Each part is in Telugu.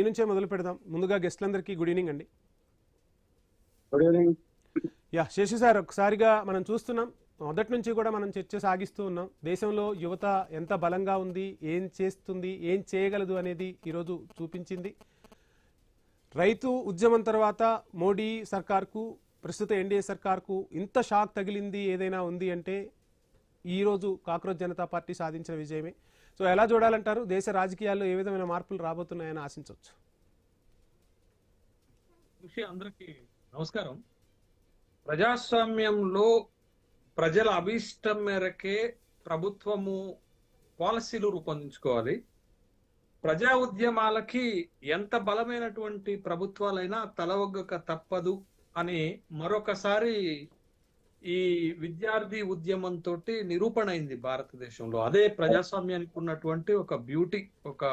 ఈ నుంచే మొదలు పెడదాం. ముందుగా గెస్ట్లందరికీ గుడ్ ఈవినింగ్ అండి. Good evening. శశి సార్, ఒకసారిగా మనం చూస్తున్నాం, మొదటి నుంచి కూడా మనం చర్చ సాగిస్తూ ఉన్నాం. దేశంలో యువత ఎంత బలంగా ఉంది, ఏం చేస్తుంది, ఏం చేయగలదు అనేది ఈరోజు చూపించింది. రైతు ఉద్యమం తర్వాత మోడీ సర్కార్కు, ప్రస్తుత ఎన్డీఏ సర్కార్కు ఇంత షాక్ తగిలింది ఏదైనా ఉంది అంటే ఈరోజు కాక్రోచ్ జనతా పార్టీ సాధించిన విజయమే. సో ఎలా చూడాలంటారు? దేశ రాజకీయాల్లో ఏ విధమైన మార్పులు రాబోతున్నాయని ఆశించవచ్చు? అందరికీ నమస్కారం. ప్రజాస్వామ్యంలో ప్రజల అభీష్టం మేరకే ప్రభుత్వము పాలసీలు రూపొందించుకోవాలి. ప్రజా ఉద్యమాలకి ఎంత బలమైనటువంటి ప్రభుత్వాలైనా తలవొగ్గక తప్పదు అని మరొకసారి ఈ విద్యార్థి ఉద్యమంతో నిరూపణ అయింది భారతదేశంలో. అదే ప్రజాస్వామ్యానికి ఉన్నటువంటి ఒక బ్యూటీ, ఒక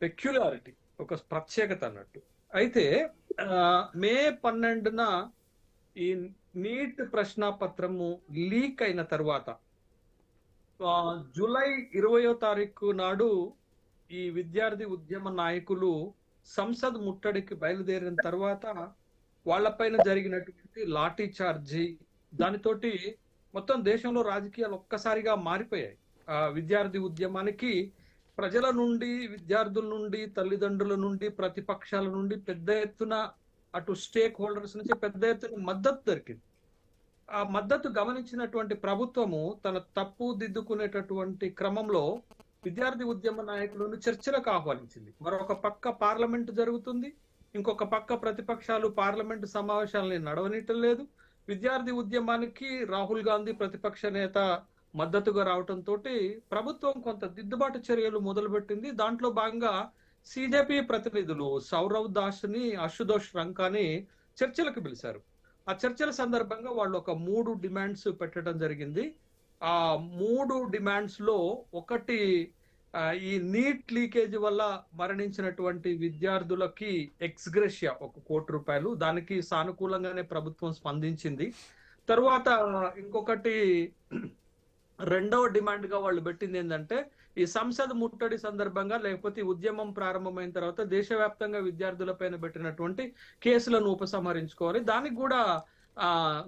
పెక్యులారిటీ, ఒక ప్రత్యేకత అన్నట్టు. అయితే మే 12న ఈ నీట్ ప్రశ్నాపత్రము లీక్ అయిన తర్వాత జూలై 20వ తారీఖు నాడు ఈ విద్యార్థి ఉద్యమ నాయకులు సంసద్ ముట్టడికి బయలుదేరిన తర్వాత వాళ్లపైన జరిగినటువంటి లాఠీ చార్జీ, దానితోటి మొత్తం దేశంలో రాజకీయాలు ఒక్కసారిగా మారిపోయాయి. ఆ విద్యార్థి ఉద్యమానికి ప్రజల నుండి, విద్యార్థుల నుండి, తల్లిదండ్రుల నుండి, ప్రతిపక్షాల నుండి పెద్ద ఎత్తున, అటు స్టేక్ హోల్డర్స్ నుంచి పెద్ద ఎత్తున మద్దతు దొరికింది. ఆ మద్దతు గమనించినటువంటి ప్రభుత్వము తన తప్పు దిద్దుకునేటటువంటి క్రమంలో విద్యార్థి ఉద్యమ నాయకులను చర్చలకు ఆహ్వానించింది. మరొక పక్క పార్లమెంట్ జరుగుతుంది, ఇంకొక పక్క ప్రతిపక్షాలు పార్లమెంటు సమావేశాలని నడవనీయటం లేదు. విద్యార్థి ఉద్యమానికి రాహుల్ గాంధీ ప్రతిపక్ష నేత మద్దతుగా రావటంతో ప్రభుత్వం కొంత దిద్దుబాటు చర్యలు మొదలుపెట్టింది. దాంట్లో భాగంగా సిజెపి ప్రతినిధులు సౌరవ్ దాస్ ని, అశుతోష్ రంకాని చర్చలకు పిలిచారు. ఆ చర్చల సందర్భంగా వాళ్ళు ఒక 3 డిమాండ్స్ పెట్టడం జరిగింది. ఆ 3 డిమాండ్స్ లో ఒకటి, ఈ నీట్ లీకేజ్ వల్ల మరణించినటువంటి విద్యార్థులకి ఎక్స్గ్రెషియా 1 కోటి రూపాయలు, దానికి సానుకూలంగానే ప్రభుత్వం స్పందించింది. తరువాత ఇంకొకటి, రెండవ డిమాండ్ గా వాళ్ళు పెట్టింది ఏంటంటే, ఈ సంసద్ ముట్టడి సందర్భంగా లేకపోతే ఉద్యమం ప్రారంభమైన తర్వాత దేశవ్యాప్తంగా విద్యార్థులపైన పెట్టినటువంటి కేసులను ఉపసంహరించుకోవాలి. దానికి కూడా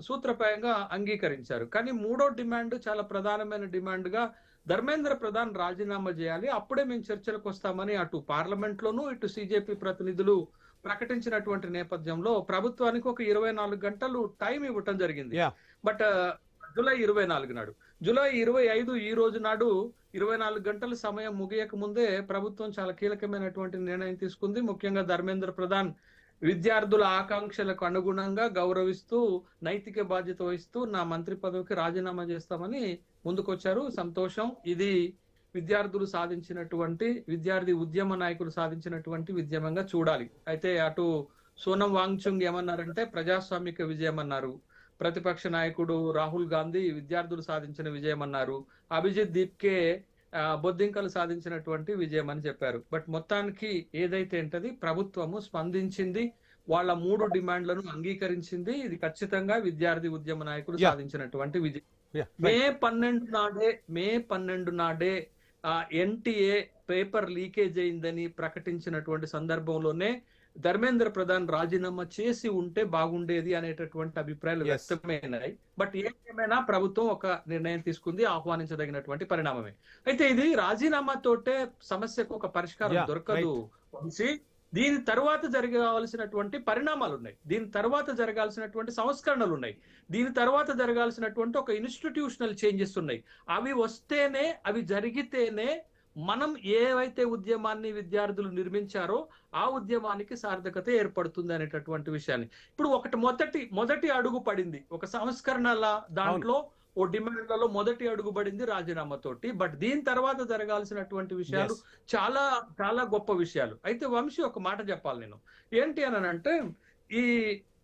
సూత్రప్రాయంగా అంగీకరించారు. కానీ మూడో డిమాండ్, చాలా ప్రధానమైన డిమాండ్ గా, ధర్మేంద్ర ప్రధాన్ రాజీనామా చేయాలి, అప్పుడే మేము చర్చలకు వస్తామని అటు పార్లమెంట్ లోను ఇటు సిజెపి ప్రతినిధులు ప్రకటించినటువంటి నేపథ్యంలో ప్రభుత్వానికి ఒక 24 గంటలు టైం ఇవ్వటం జరిగింది. బట్ జూలై 24 నాడు, జూలై 25 ఈ రోజు నాడు 24 గంటల సమయం ముగియక ముందే ప్రభుత్వం చాలా కీలకమైనటువంటి నిర్ణయం తీసుకుంది. ముఖ్యంగా ధర్మేంద్ర ప్రధాన్ విద్యార్థుల ఆకాంక్షలకు అనుగుణంగా గౌరవిస్తూ, నైతిక బాధ్యత వహిస్తూ నా మంత్రి పదవికి రాజీనామా చేస్తామని ముందుకొచ్చారు. సంతోషం. ఇది విద్యార్థులు సాధించినటువంటి, విద్యార్థి ఉద్యమ నాయకులు సాధించినటువంటి ఉద్యమంగా చూడాలి. అయితే అటు సోనం వాంగ్చుంగ్ ఏమన్నారంటే ప్రజాస్వామిక విజయం అన్నారు, ప్రతిపక్ష నాయకుడు రాహుల్ గాంధీ విద్యార్థులు సాధించిన విజయం అన్నారు, అభిజిత్ దీప్కే బొద్దింకలు సాధించినటువంటి విజయం అని చెప్పారు. బట్ మొత్తానికి ఏదైతే ఏంటది, ప్రభుత్వము స్పందించింది, వాళ్ళ 3 డిమాండ్లను అంగీకరించింది. ఇది ఖచ్చితంగా విద్యార్థి ఉద్యమ నాయకులు సాధించినటువంటి విజయం. మే 12 నాడే ఎన్టీఏ పేపర్ లీకేజ్ అయిందని ప్రకటించినటువంటి సందర్భంలోనే ధర్మేంద్ర ప్రధాన్ రాజీనామా చేసి ఉంటే బాగుండేది అనేటటువంటి అభిప్రాయాలు వ్యక్తమైనాయి. బట్ ఏమైనా ప్రభుత్వం ఒక నిర్ణయం తీసుకుంది, ఆహ్వానించదగినటువంటి పరిణామమే. అయితే ఇది రాజీనామాతోటే సమస్యకు ఒక పరిష్కారం దొరకదు వంశీ. దీని తర్వాత జరగాల్సినటువంటి పరిణామాలు ఉన్నాయి, దీని తర్వాత జరగాల్సినటువంటి సంస్కరణలు ఉన్నాయి, దీని తర్వాత జరగాల్సినటువంటి ఒక ఇన్స్టిట్యూషనల్ చేంజెస్ ఉన్నాయి. అవి వస్తేనే, అవి జరిగితేనే మనం ఏవైతే ఉద్యమాన్ని విద్యార్థులు నిర్మించారో ఆ ఉద్యమానికి సార్థకత ఏర్పడుతుంది అనేటటువంటి విషయాన్ని ఇప్పుడు మొదటి అడుగు పడింది. ఒక సంస్కరణల దాంట్లో ఓ డిమాండ్లలో మొదటి అడుగు పడింది రాజీనామాతోటి. బట్ దీని తర్వాత జరగాల్సినటువంటి విషయాలు చాలా చాలా గొప్ప విషయాలు. అయితే వంశీ, ఒక మాట చెప్పాలి నేను. ఏంటి అని అంటే, ఈ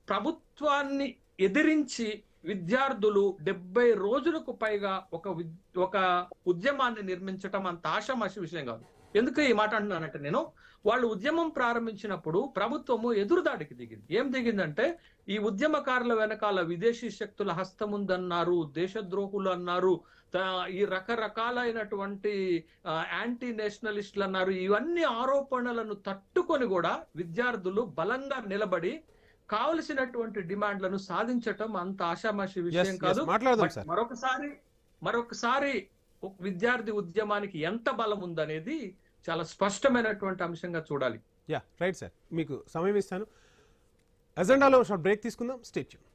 ప్రభుత్వాన్ని ఎదిరించి విద్యార్థులు 70 రోజులకు పైగా ఒక ఉద్యమాన్ని నిర్మించటం అంత ఆషామాషి విషయం కాదు. ఎందుకు ఈ మాట అంటున్నానంటే నేను వాళ్ళు ఉద్యమం ప్రారంభించినప్పుడు ప్రభుత్వము ఎదురుదాడికి దిగింది. ఏం దిగిందంటే ఈ ఉద్యమకారుల వెనకాల విదేశీ శక్తుల హస్తం ఉందన్నారు, దేశద్రోహులు అన్నారు, ఈ రకరకాలైనటువంటి యాంటీ నేషనలిస్టులు అన్నారు. ఇవన్నీ ఆరోపణలను తట్టుకొని కూడా విద్యార్థులు బలంగా నిలబడి కావలసినటువంటి డిమాండ్లను సాధించటం అంత ఆషామాషి విషయం కాదు. మరొకసారి విద్యార్థి ఉద్యమానికి ఎంత బలం ఉందనేది చాలా స్పష్టమైనటువంటి అంశంగా చూడాలి. రైట్ సార్, మీకు సమయం ఇస్తాను. అజెండాలో షార్ట్ బ్రేక్ తీసుకుందాం. Stay tune.